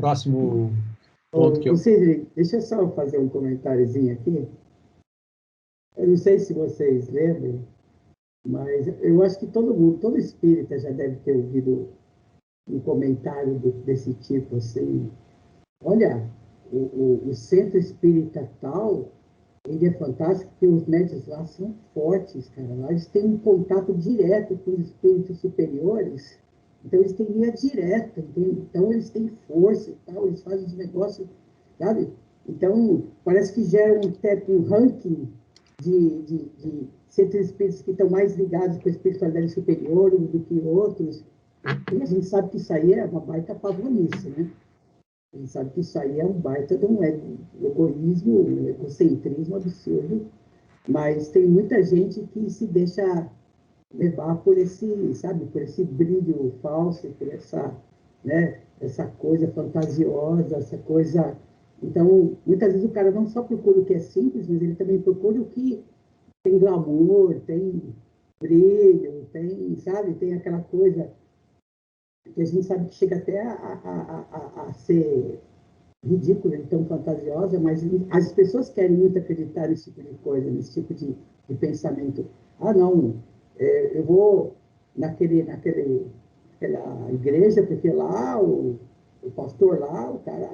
próximo ponto que eu... Sidney, deixa eu só fazer um comentáriozinho aqui. Eu não sei se vocês lembram, mas eu acho que todo mundo, todo espírita já deve ter ouvido um comentário desse tipo, assim, olha, o centro espírita tal, ele é fantástico porque os médios lá são fortes, cara. Lá eles têm um contato direto com os espíritos superiores, então eles têm linha direta, entende? Então eles têm força e tal, eles fazem os negócios, sabe? Então, parece que gera um ranking de centros espíritas que estão mais ligados com a espiritualidade superior do que outros. E a gente sabe que isso aí é uma baita pavonice, né? A gente sabe que isso aí é um baita de um egoísmo, um egocentrismo absurdo, mas tem muita gente que se deixa levar por esse, sabe, por esse brilho falso, por essa, né, essa coisa fantasiosa, essa coisa... Então, muitas vezes o cara não só procura o que é simples, mas ele também procura o que tem glamour, tem brilho, tem, sabe, tem aquela coisa que a gente sabe que chega até a ser ridícula e tão fantasiosa, mas as pessoas querem muito acreditar nesse tipo de coisa, nesse tipo de pensamento. Ah, não, eu vou naquela igreja, porque lá o pastor lá, o cara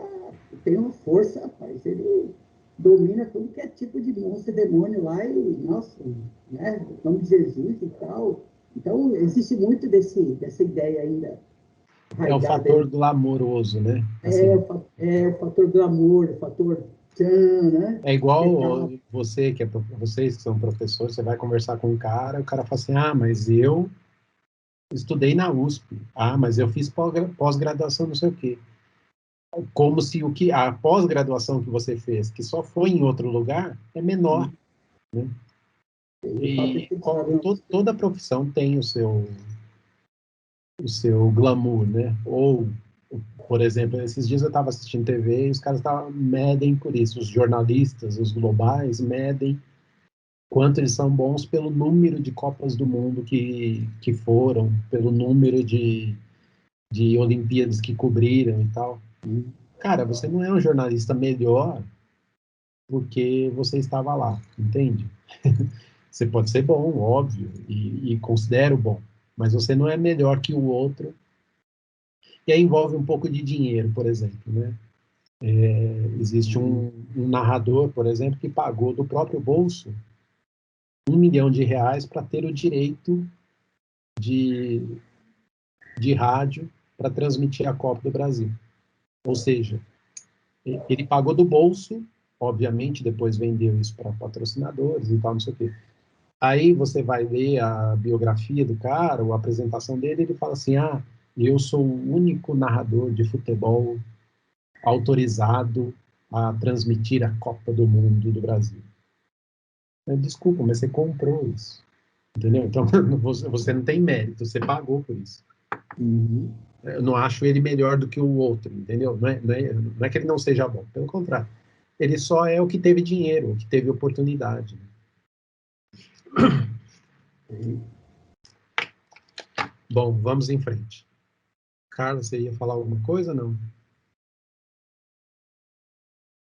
tem uma força, rapaz, ele domina tudo que é tipo de monstro e demônio lá, e, nossa, né, em nome de Jesus e tal. Então, existe muito dessa ideia ainda É o arraigada fator aí. glamouroso, né? É, Assim, o fator glamour, o fator tchan, né? é Que igual tá, você, vocês que são professores, você vai conversar com um cara, o cara fala assim, ah, mas eu estudei na USP, ah, mas eu fiz pós-graduação não sei o quê. Como se a pós-graduação que você fez, que só foi em outro lugar, é menor, né? de fato, ele E tem estudado na USP. toda profissão tem o seu glamour, né? Ou, por exemplo, esses dias eu estava assistindo TV e os caras medem por isso, os jornalistas, os globais, medem quanto eles são bons pelo número de Copas do Mundo que foram, pelo número de Olimpíadas que cobriram e tal. Cara, você não é um jornalista melhor porque você estava lá, entende? Você pode ser bom, óbvio, e considero bom, mas você não é melhor que o outro. E aí envolve um pouco de dinheiro, por exemplo, né? Existe um narrador, por exemplo, que pagou do próprio bolso R$ 1 milhão para ter o direito de, de rádio para transmitir a Copa do Brasil. Ou seja, ele pagou do bolso, obviamente, depois vendeu isso para patrocinadores e tal, não sei o quê. Aí você vai ler a biografia do cara, ou a apresentação dele, ele fala assim, ah, eu sou o único narrador de futebol autorizado a transmitir a Copa do Mundo do Brasil. Desculpa, mas você comprou isso, entendeu? Então, você não tem mérito, você pagou por isso. Uhum. Eu não acho ele melhor do que o outro, entendeu? Não é que ele não seja bom, pelo contrário. Ele só é o que teve dinheiro, o que teve oportunidade. Bom, vamos em frente. Carla, você ia falar alguma coisa, não?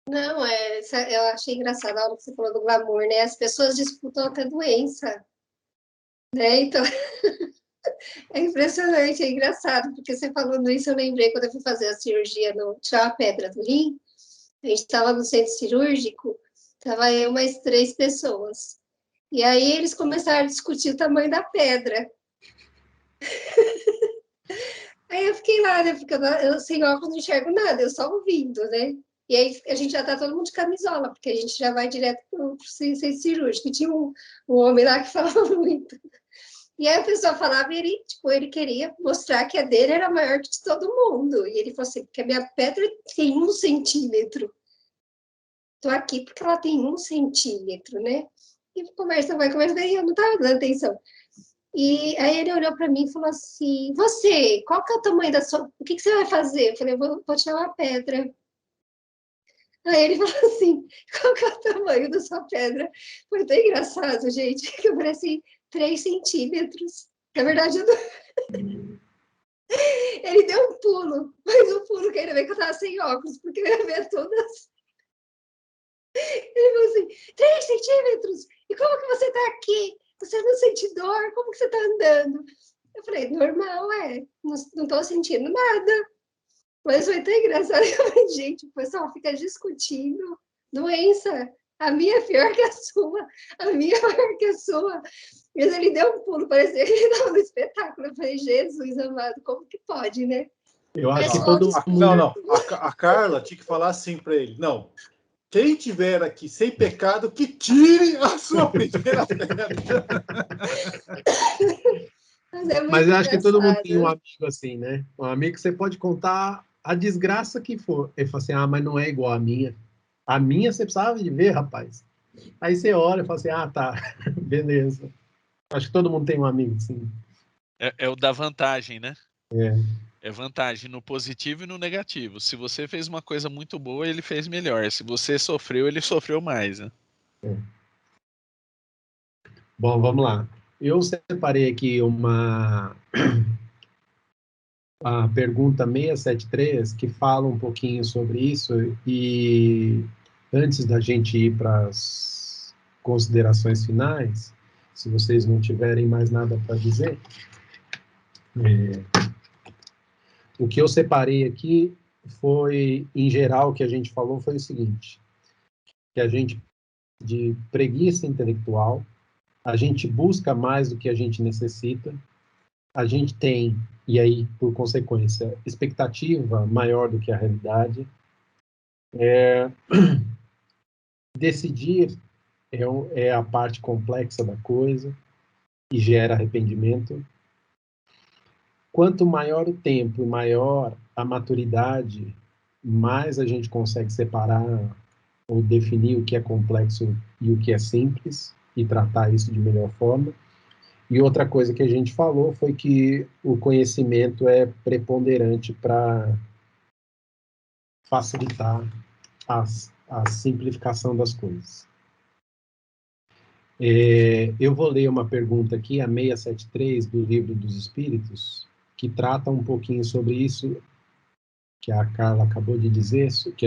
Não, eu achei engraçado a hora que você falou do glamour, né? As pessoas disputam até doença, né? Então, é impressionante, é engraçado, porque você falando isso, eu lembrei quando eu fui fazer a cirurgia, tirar a pedra do rim, a gente estava no centro cirúrgico, estava eu mais 3 pessoas. E aí eles começaram a discutir o tamanho da pedra. Aí eu fiquei lá, né? Porque eu sem óculos não enxergo nada, eu só ouvindo, né? E aí a gente já tá todo mundo de camisola, porque a gente já vai direto pro centro cirúrgico. E tinha um homem lá que falava muito. E aí a pessoa falava e ele, tipo, ele queria mostrar que a dele era maior que de todo mundo. E ele falou assim, porque a minha pedra tem 1 centímetro. Tô aqui porque ela tem 1 centímetro, né? E conversa vai, e eu não tava dando atenção. E aí ele olhou para mim e falou assim, você, qual que é o tamanho da sua... O que você vai fazer? Eu falei, vou tirar uma pedra. Aí ele falou assim, qual que é o tamanho da sua pedra? Foi tão engraçado, gente, que eu falei assim, 3 centímetros. Na verdade, Ele deu um pulo, mas um pulo que ainda bem que eu tava sem óculos, porque eu ia ver todas. Ele falou assim, 3 centímetros, e como que você tá aqui? Você não sente dor? Como que você tá andando? Eu falei, normal, não tô sentindo nada. Mas foi tão engraçado. Eu falei, gente, o pessoal fica discutindo doença. A minha é pior que a sua. A minha é pior que a sua. Mas ele deu um pulo, parecia que ele estava no espetáculo. Eu falei, Jesus amado, como que pode, né? Eu acho Mas que todo outros... mundo... A Carla tinha que falar assim para ele. Não, quem tiver aqui sem pecado, que tire a sua primeira pedra. Mas eu acho que todo mundo tem um engraçado. amigo assim, né? Um amigo que você pode contar a desgraça que for. Ele fala assim, mas não é igual a minha. A minha você precisava de ver, rapaz. Aí você olha e fala assim, tá, beleza. Acho que todo mundo tem um amigo assim. É o da vantagem, né? É. É vantagem no positivo e no negativo. Se você fez uma coisa muito boa, ele fez melhor. Se você sofreu, ele sofreu mais, né? Bom, vamos lá. Eu separei aqui a pergunta 673, que fala um pouquinho sobre isso, e antes da gente ir para as considerações finais, se vocês não tiverem mais nada para dizer, o que eu separei aqui foi, em geral, o que a gente falou foi o seguinte, que a gente, de preguiça intelectual, a gente busca mais do que a gente necessita, a gente tem, e aí, por consequência, expectativa maior do que a realidade. Decidir é a parte complexa da coisa e gera arrependimento. Quanto maior o tempo e maior a maturidade, mais a gente consegue separar ou definir o que é complexo e o que é simples e tratar isso de melhor forma. E outra coisa que a gente falou foi que o conhecimento é preponderante para facilitar a simplificação das coisas. Eu vou ler uma pergunta aqui, a 673 do Livro dos Espíritos, que trata um pouquinho sobre isso que a Carla acabou de dizer, que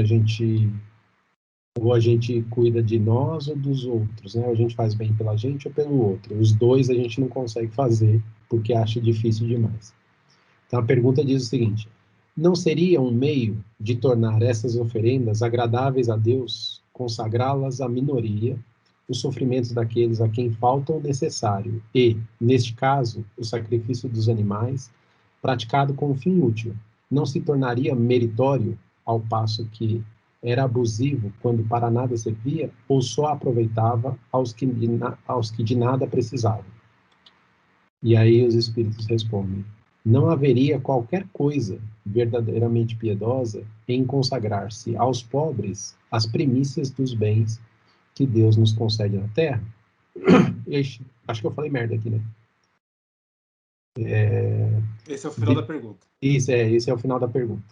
ou a gente cuida de nós ou dos outros, né? Ou a gente faz bem pela gente ou pelo outro. Os dois a gente não consegue fazer porque acha difícil demais. Então a pergunta diz o seguinte: não seria um meio de tornar essas oferendas agradáveis a Deus, consagrá-las à minoria, os sofrimentos daqueles a quem falta o necessário e, neste caso, o sacrifício dos animais, praticado com fim útil, não se tornaria meritório, ao passo que era abusivo quando para nada servia ou só aproveitava aos que de nada precisavam? E aí os espíritos respondem: não haveria qualquer coisa verdadeiramente piedosa em consagrar-se aos pobres as primícias dos bens que Deus nos concede na Terra? Ixi, acho que eu falei merda aqui, né? Esse é o final da pergunta. Esse é o final da pergunta.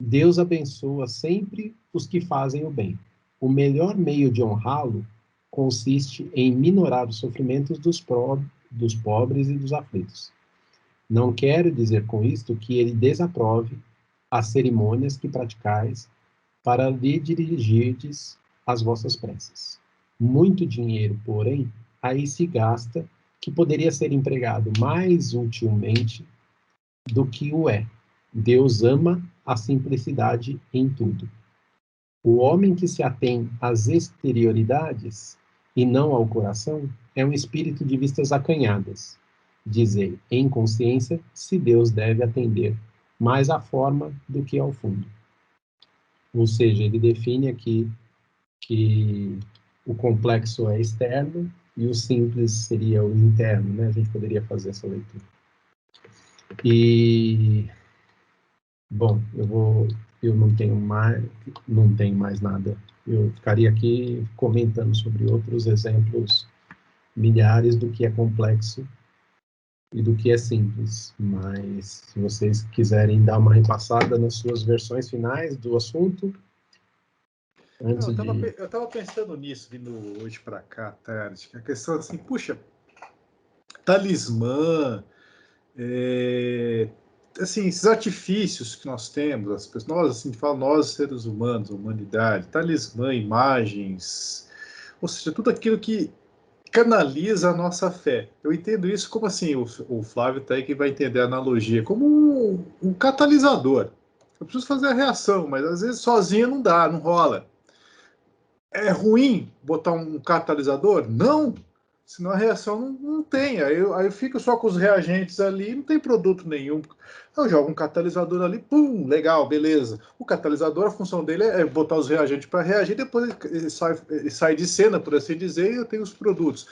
Deus abençoa sempre os que fazem o bem. O melhor meio de honrá-lo consiste em minorar os sofrimentos dos pobres e dos aflitos. Não quero dizer com isto que ele desaprove as cerimônias que praticais para lhe dirigirdes as vossas preces. Muito dinheiro, porém, aí se gasta que poderia ser empregado mais utilmente do que o é. Deus ama a simplicidade em tudo. O homem que se atém às exterioridades e não ao coração é um espírito de vistas acanhadas. Dizer, em consciência, se Deus deve atender mais à forma do que ao fundo. Ou seja, ele define aqui que o complexo é externo e o simples seria o interno, né? A gente poderia fazer essa leitura. E, bom, eu não tenho mais nada. Eu ficaria aqui comentando sobre outros exemplos milhares do que é complexo e do que é simples, mas se vocês quiserem dar uma repassada nas suas versões finais do assunto, antes eu estava pensando nisso vindo hoje para cá, tarde, a questão assim, puxa, talismã, assim, esses artifícios que nós temos, as pessoas, nós, assim, nós seres humanos, a humanidade, talismã, imagens, ou seja, tudo aquilo que canaliza a nossa fé. Eu entendo isso como assim, o Flávio tá aí que vai entender a analogia, como um catalisador. Eu preciso fazer a reação, mas às vezes sozinho não dá, não rola. É ruim botar um catalisador? Não! Senão a reação não tem. Aí fica só com os reagentes ali, não tem produto nenhum. Eu jogo um catalisador ali, pum, legal, beleza. O catalisador, a função dele é botar os reagentes para reagir, depois ele sai de cena, por assim dizer, e eu tenho os produtos.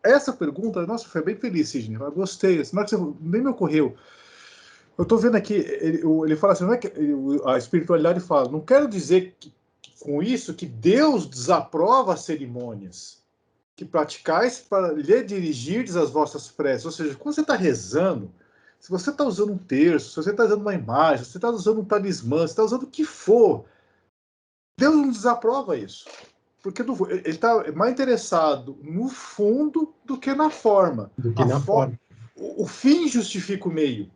Essa pergunta, nossa, foi bem feliz, Sidney. Eu gostei. Nem me ocorreu. Eu estou vendo aqui, ele fala assim, não é que a espiritualidade fala, não quero dizer com isso que Deus desaprova as cerimônias que praticais para lhe dirigirdes as vossas preces. Ou seja, quando você está rezando, se você está usando um terço, se você está usando uma imagem, se você está usando um talismã, se você está usando o que for, Deus não desaprova isso. Porque ele está mais interessado no fundo do que na forma. Do que na forma. O fim justifica o meio.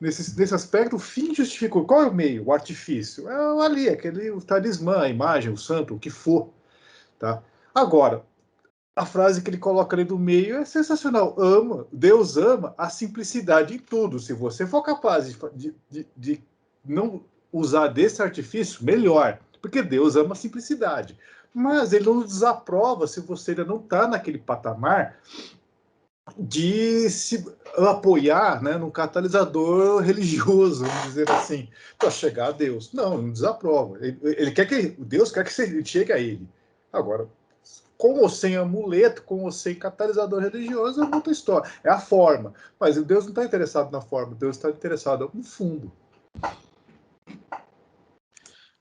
Nesse aspecto, o fim justifica. Qual é o meio? O artifício. É ali, o talismã, a imagem, o santo, o que for. Tá? Agora, a frase que ele coloca ali do meio é sensacional. Deus ama a simplicidade em tudo. Se você for capaz de não usar desse artifício, melhor. Porque Deus ama a simplicidade. Mas ele não desaprova se você ainda não está naquele patamar de se apoiar, né, num catalisador religioso, vamos dizer assim, para chegar a Deus. Não desaprova. Ele quer que Deus quer que você chegue a ele. Agora, com ou sem amuleto, com ou sem catalisador religioso, é outra história. É a forma. Mas Deus não está interessado na forma, Deus está interessado no fundo.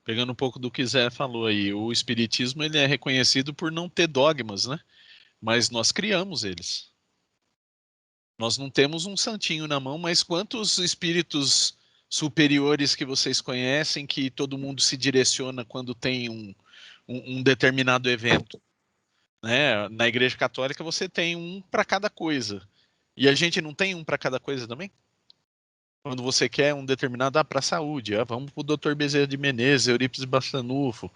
Pegando um pouco do que Zé falou aí, o espiritismo ele é reconhecido por não ter dogmas, né? Mas nós criamos eles. Nós não temos um santinho na mão, mas quantos espíritos superiores que vocês conhecem que todo mundo se direciona quando tem um determinado evento? Né? Na Igreja Católica você tem um para cada coisa. E a gente não tem um para cada coisa também? Quando você quer um determinado para a saúde, vamos para o Dr. Bezerra de Menezes, Eurípides Bastanufo,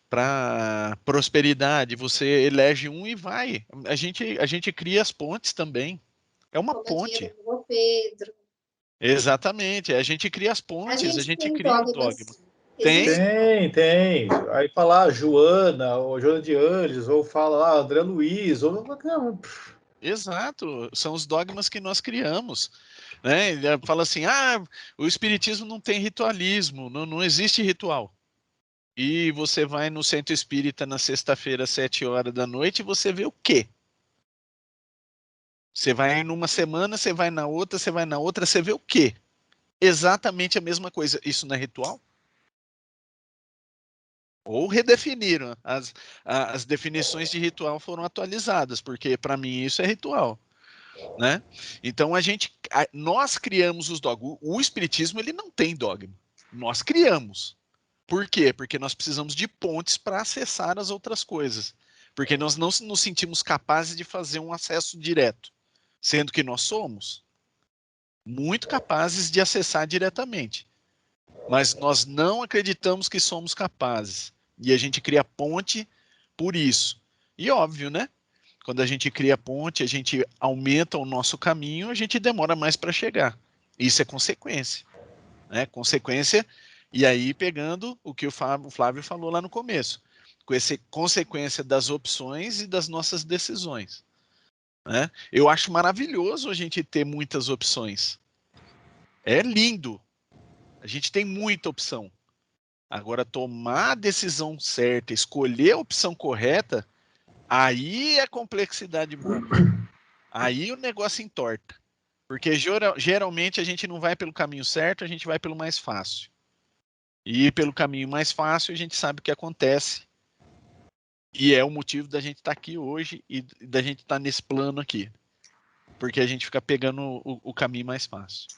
para prosperidade, você elege um e vai. A gente cria as pontes também. É uma ponte. Pedro. Exatamente. A gente cria as pontes, a gente cria o dogma. Tem. Aí falar Joana, ou Joana de Anjos, ou fala lá André Luiz, ou... Exato, são os dogmas que nós criamos. Né? Ele fala assim, o espiritismo não tem ritualismo, não existe ritual. E você vai no centro espírita na sexta-feira, às 7 horas da noite, e você vê o quê? Você vai numa semana, você vai na outra, você vê o quê? Exatamente a mesma coisa. Isso não é ritual? Ou redefiniram. As definições de ritual foram atualizadas, porque para mim isso é ritual. Né? Então nós criamos os dogmas. O espiritismo ele não tem dogma. Nós criamos. Por quê? Porque nós precisamos de pontes para acessar as outras coisas. Porque nós não nos sentimos capazes de fazer um acesso direto, sendo que nós somos muito capazes de acessar diretamente. Mas nós não acreditamos que somos capazes. E a gente cria ponte por isso. E óbvio, né? Quando a gente cria ponte, a gente aumenta o nosso caminho, a gente demora mais para chegar. Isso é consequência. Né? Consequência, e aí pegando o que o Flávio falou lá no começo, com essa consequência das opções e das nossas decisões. Né? Eu acho maravilhoso a gente ter muitas opções. É lindo. A gente tem muita opção. Agora, tomar a decisão certa, escolher a opção correta, aí é complexidade boa. Aí o negócio entorta. Porque geralmente a gente não vai pelo caminho certo, a gente vai pelo mais fácil. E pelo caminho mais fácil a gente sabe o que acontece. E é o motivo da gente estar aqui hoje e da gente estar nesse plano aqui. Porque a gente fica pegando o caminho mais fácil.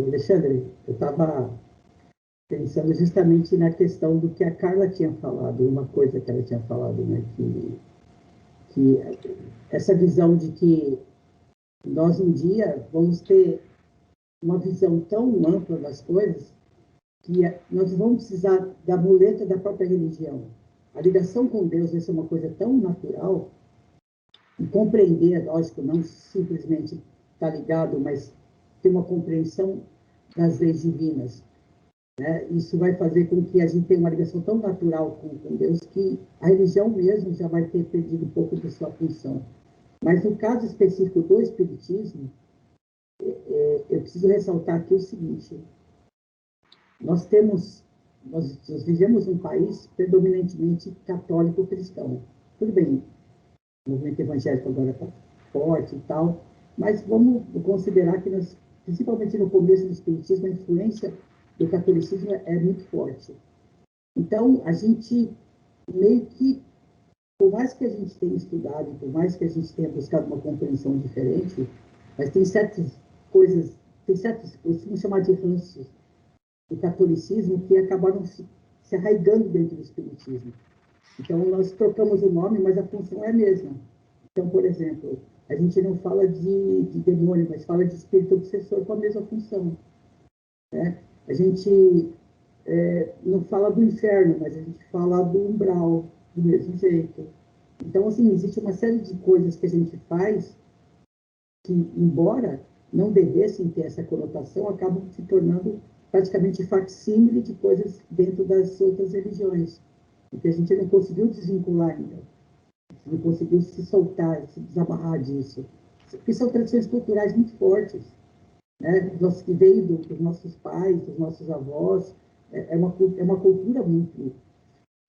Alexandre, eu estava pensando justamente na questão do que a Carla tinha falado, uma coisa que ela tinha falado, né, que essa visão de que Nós, um dia, vamos ter uma visão tão ampla das coisas que nós vamos precisar da muleta da própria religião. A ligação com Deus vai ser uma coisa tão natural, e compreender, lógico, não simplesmente estar ligado, mas ter uma compreensão das leis divinas. Né? Isso vai fazer com que a gente tenha uma ligação tão natural com Deus que a religião mesmo já vai ter perdido um pouco de sua função. Mas no caso específico do Espiritismo, eu preciso ressaltar aqui o seguinte: nós vivemos um país predominantemente católico-cristão. Tudo bem, o movimento evangélico agora está forte e tal, mas vamos considerar que, principalmente no começo do Espiritismo, a influência do catolicismo é muito forte. Então, a gente meio que, por mais que a gente tenha estudado, por mais que a gente tenha buscado uma compreensão diferente, mas tem certas coisas, vamos chamar de ranços do catolicismo que acabaram se arraigando dentro do Espiritismo. Então, nós trocamos o nome, mas a função é a mesma. Então, por exemplo, a gente não fala de demônio, mas fala de espírito obsessor com a mesma função. Né? A gente não fala do inferno, mas a gente fala do umbral, do mesmo jeito. Então, assim, existe uma série de coisas que a gente faz que, embora não devessem ter essa conotação, acabam se tornando praticamente facsímile de coisas dentro das outras religiões. Porque a gente não conseguiu desvincular ainda. A gente não conseguiu se soltar, se desamarrar disso. Porque são tradições culturais muito fortes. Né? Que veio dos nossos pais, dos nossos avós. É uma cultura muito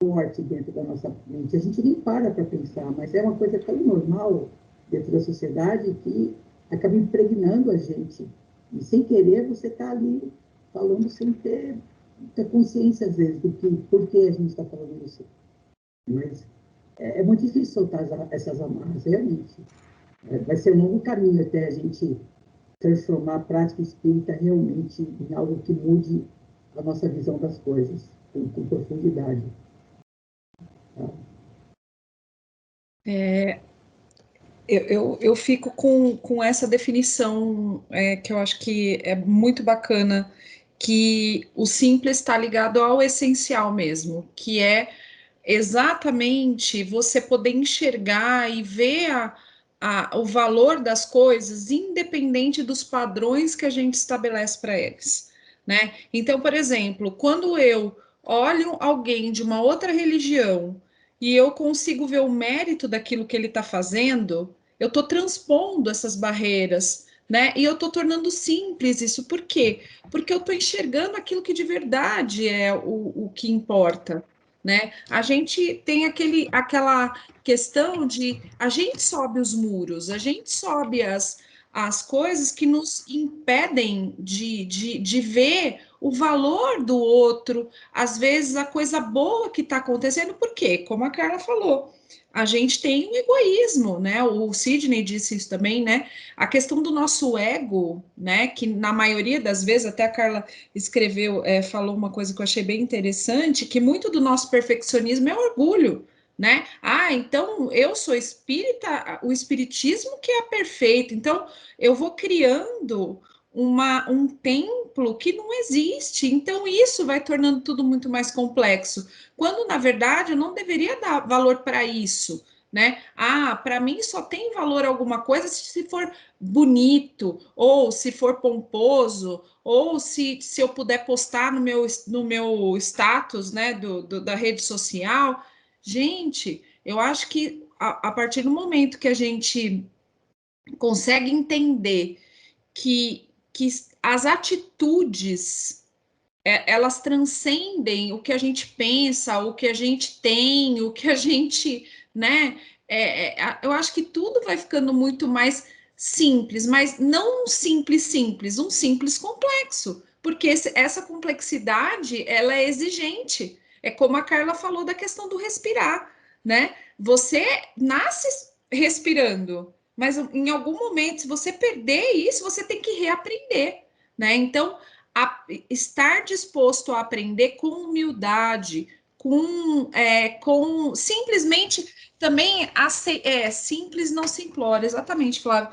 forte dentro da nossa mente. A gente nem para pensar, mas é uma coisa tão normal dentro da sociedade que acaba impregnando a gente. E sem querer, você está ali falando sem ter muita consciência, às vezes, por que a gente está falando isso. Mas é muito difícil soltar essas amarras, realmente. Vai ser um longo caminho até a gente transformar a prática espírita realmente em algo que mude a nossa visão das coisas, com profundidade. Tá? Eu fico com essa definição que eu acho que é muito bacana, que o simples está ligado ao essencial mesmo, que é exatamente você poder enxergar e ver o valor das coisas, independente dos padrões que a gente estabelece para eles, né? Então, por exemplo, quando eu olho alguém de uma outra religião e eu consigo ver o mérito daquilo que ele está fazendo, eu estou transpondo essas barreiras, né? E eu estou tornando simples isso. Por quê? Porque eu estou enxergando aquilo que de verdade é o que importa, né? A gente tem aquela questão de a gente sobe os muros, a gente sobe as coisas que nos impedem de ver o valor do outro, às vezes a coisa boa que está acontecendo, porque, como a Carla falou, a gente tem um egoísmo, né? O Sidney disse isso também, né? A questão do nosso ego, né? Que na maioria das vezes, até a Carla escreveu, falou uma coisa que eu achei bem interessante, que muito do nosso perfeccionismo é orgulho, né? Ah, então eu sou espírita, o espiritismo que é perfeito, então eu vou criando um templo que não existe, então isso vai tornando tudo muito mais complexo, quando na verdade eu não deveria dar valor para isso, né? Ah, para mim só tem valor alguma coisa se for bonito, ou se for pomposo, ou se eu puder postar no meu status, né, da rede social. Gente, eu acho que a partir do momento que a gente consegue entender que as atitudes elas transcendem o que a gente pensa, o que a gente tem, o que a gente, né? Eu acho que tudo vai ficando muito mais simples, mas não um simples, um simples complexo, porque essa complexidade ela é exigente. É como a Carla falou da questão do respirar, né? Você nasce respirando, mas em algum momento, se você perder isso, você tem que reaprender, né? Então, estar disposto a aprender com humildade, com simplesmente também simples, não simplório, exatamente, Flávio.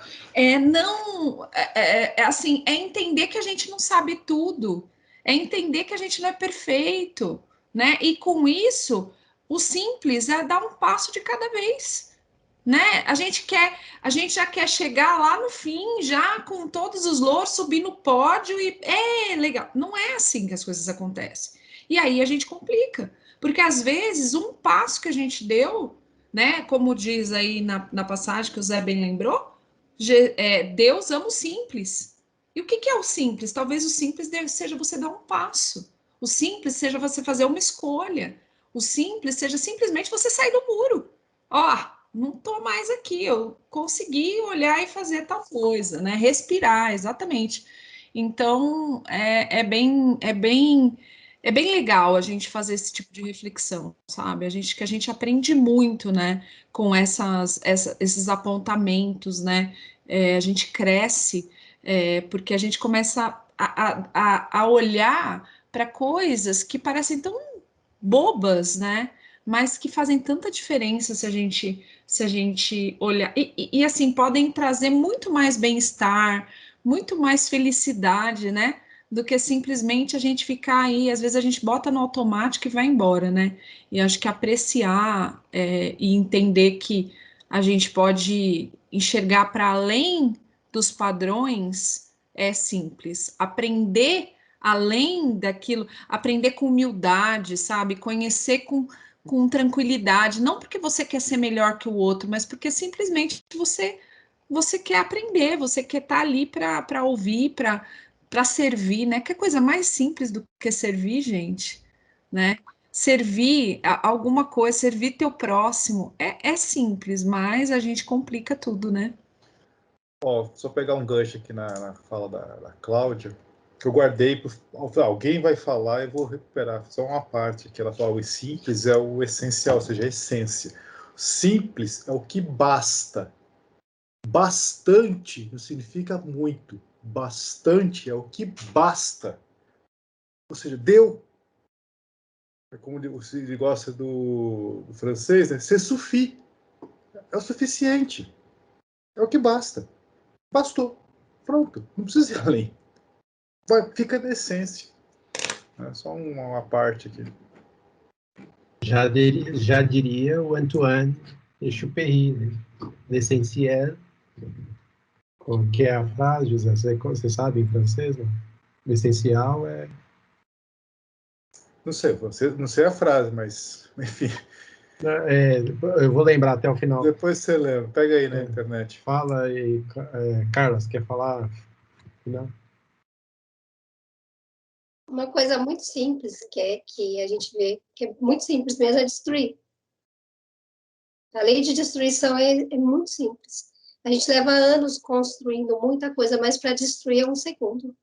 Assim, é entender que a gente não sabe tudo, é entender que a gente não é perfeito, né? E com isso, o simples é dar um passo de cada vez. Né? A gente já quer chegar lá no fim, já com todos os louros, subir no pódio e legal. Não é assim que as coisas acontecem. E aí a gente complica, porque às vezes um passo que a gente deu, né? Como diz aí na passagem que o Zé bem lembrou, Deus ama o simples. E o que é o simples? Talvez o simples seja você dar um passo. O simples seja você fazer uma escolha. O simples seja simplesmente você sair do muro. Ó, não estou mais aqui, eu consegui olhar e fazer tal coisa, né? Respirar, exatamente. Então, é bem legal a gente fazer esse tipo de reflexão, sabe? Que a gente aprende muito, né? Com esses apontamentos, né? A gente cresce, porque a gente começa a olhar para coisas que parecem tão bobas, né? Mas que fazem tanta diferença se a gente olhar. E assim, podem trazer muito mais bem-estar, muito mais felicidade, né? Do que simplesmente a gente ficar aí, às vezes a gente bota no automático e vai embora, né? E acho que apreciar e entender que a gente pode enxergar para além dos padrões é simples. Aprender além daquilo, aprender com humildade, sabe? Conhecer com tranquilidade, não porque você quer ser melhor que o outro, mas porque simplesmente você quer aprender, você quer estar ali para ouvir, para servir, né? Que coisa mais simples do que servir, gente, né? Servir alguma coisa, servir teu próximo, é simples, mas a gente complica tudo, né? Ó, só pegar um gancho aqui na fala da Cláudia, que eu guardei, alguém vai falar e vou recuperar só uma parte que ela fala, o simples é o essencial, ou seja, a essência. Simples é o que basta. Bastante não significa muito. Bastante é o que basta. Ou seja, deu. É como ele gosta do francês, né? C'est suffit. É o suficiente. É o que basta. Bastou. Pronto. Não precisa ir além. Fica na essência. É só uma parte aqui. Já diria o Antoine Exupéry, né? L'essentiel. O que é a frase, José? Você sabe em francês? Não? O essencial é... Não sei a frase, mas enfim. eu vou lembrar até o final. Depois você lembra. Pega aí na internet. Fala aí, Carlos, quer falar? Não? Uma coisa muito simples que a gente vê, que é muito simples mesmo, é destruir. A lei de destruição é muito simples. A gente leva anos construindo muita coisa, mas para destruir é um segundo.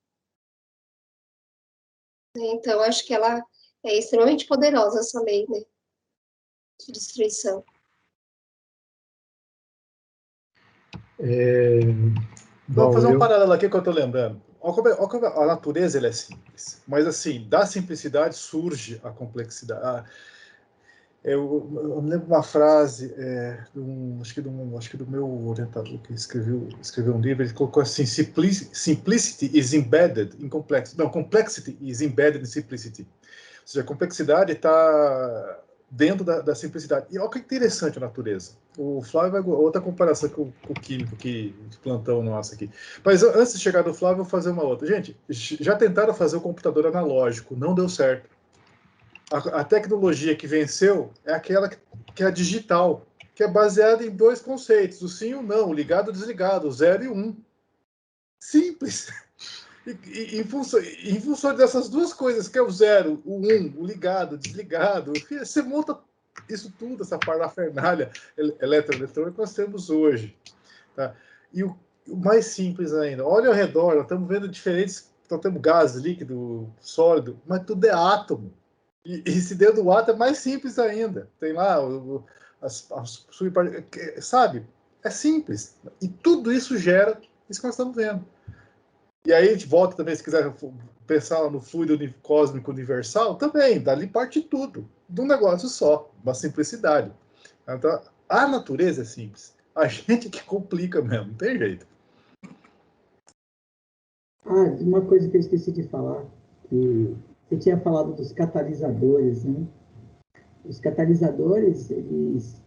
Então, acho que ela é extremamente poderosa, essa lei, né, de destruição. Vou fazer um paralelo aqui que eu estou lembrando. A natureza ela é simples, mas assim, da simplicidade surge a complexidade. Eu me lembro uma frase acho que do meu orientador que escreveu um livro, ele colocou assim: simplicity is embedded in complexity. Não, complexity is embedded in simplicity. Ou seja, a complexidade está dentro da simplicidade. E olha que interessante a natureza. O Flávio vai outra comparação com o químico que plantão nosso aqui. Mas antes de chegar do Flávio, eu vou fazer uma outra. Gente, já tentaram fazer o computador analógico, não deu certo. A tecnologia que venceu é aquela que é a digital, que é baseada em dois conceitos, o sim e o não, o ligado e o desligado, o 0 e o 1. Simples. Em função dessas duas coisas, que é o 0, o 1, o ligado, o desligado, você monta isso tudo, essa parafernália eletroeletrônica que nós temos hoje. Tá? E o mais simples ainda, olha ao redor, nós estamos vendo diferentes, nós temos gás, líquido, sólido, mas tudo é átomo. E se dentro do átomo é mais simples ainda. Tem lá sabe? É simples. E tudo isso gera isso que nós estamos vendo. E aí a gente volta também, se quiser pensar no fluido cósmico universal, também, dali parte tudo, de um negócio só, uma simplicidade. Então, a natureza é simples, a gente que complica mesmo, não tem jeito. Uma coisa que eu esqueci de falar, que você tinha falado dos catalisadores, né? Os catalisadores, eles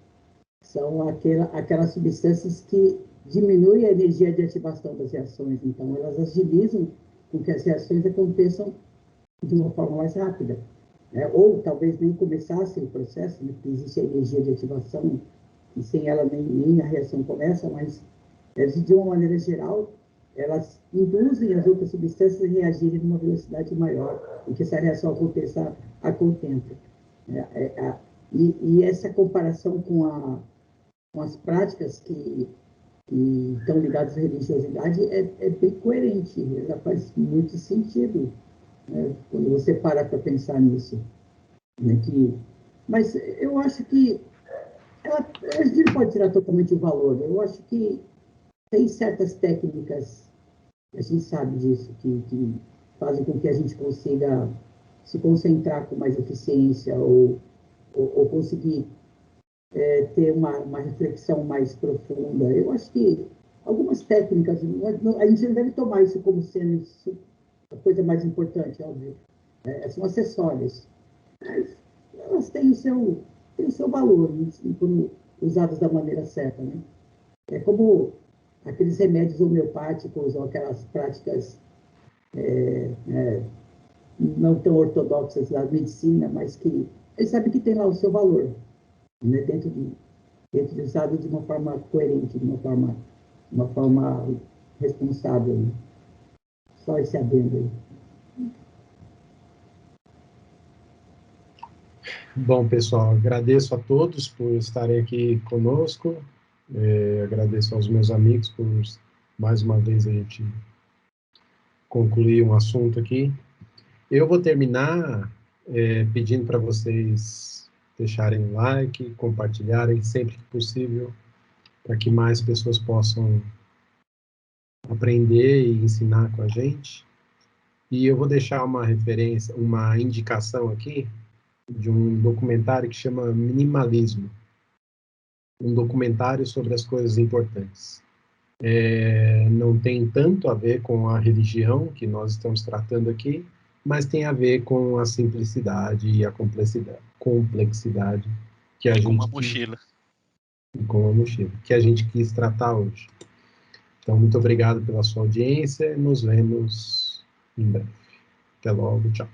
são aquelas substâncias que diminuem a energia de ativação das reações. Então, elas agilizam com que as reações aconteçam de uma forma mais rápida. Né? Ou talvez nem começassem o processo, né? Porque existe a energia de ativação, e sem ela nem a reação começa, mas de uma maneira geral, elas induzem as outras substâncias a reagirem numa velocidade maior, e que essa reação aconteça a contento. E essa comparação com as práticas que estão ligadas à religiosidade é bem coerente, ela faz muito sentido, né, quando você para pensar nisso. Né, mas eu acho que a gente não pode tirar totalmente o valor. Eu acho que tem certas técnicas, a gente sabe disso, que fazem com que a gente consiga se concentrar com mais eficiência ou conseguir ter uma reflexão mais profunda. Eu acho que algumas técnicas, a gente não deve tomar isso como sendo a coisa mais importante, óbvio. São acessórias. Mas elas têm o seu valor, quando usadas da maneira certa. Né? É como aqueles remédios homeopáticos ou aquelas práticas não tão ortodoxas da medicina, mas que eles sabem que tem lá o seu valor, né? dentro de usado de uma forma coerente, de uma forma responsável. Né? Só esse adendo aí. Bom, pessoal, agradeço a todos por estarem aqui conosco, agradeço aos meus amigos por, mais uma vez, a gente concluir um assunto aqui. Eu vou terminar pedindo para vocês deixarem um like, compartilharem sempre que possível, para que mais pessoas possam aprender e ensinar com a gente. E eu vou deixar uma referência, uma indicação aqui, de um documentário que chama Minimalismo, um documentário sobre as coisas importantes. Não tem tanto a ver com a religião que nós estamos tratando aqui, mas tem a ver com a simplicidade e a complexidade que a gente... Com uma mochila. Com uma mochila, que a gente quis tratar hoje. Então, muito obrigado pela sua audiência e nos vemos em breve. Até logo, tchau.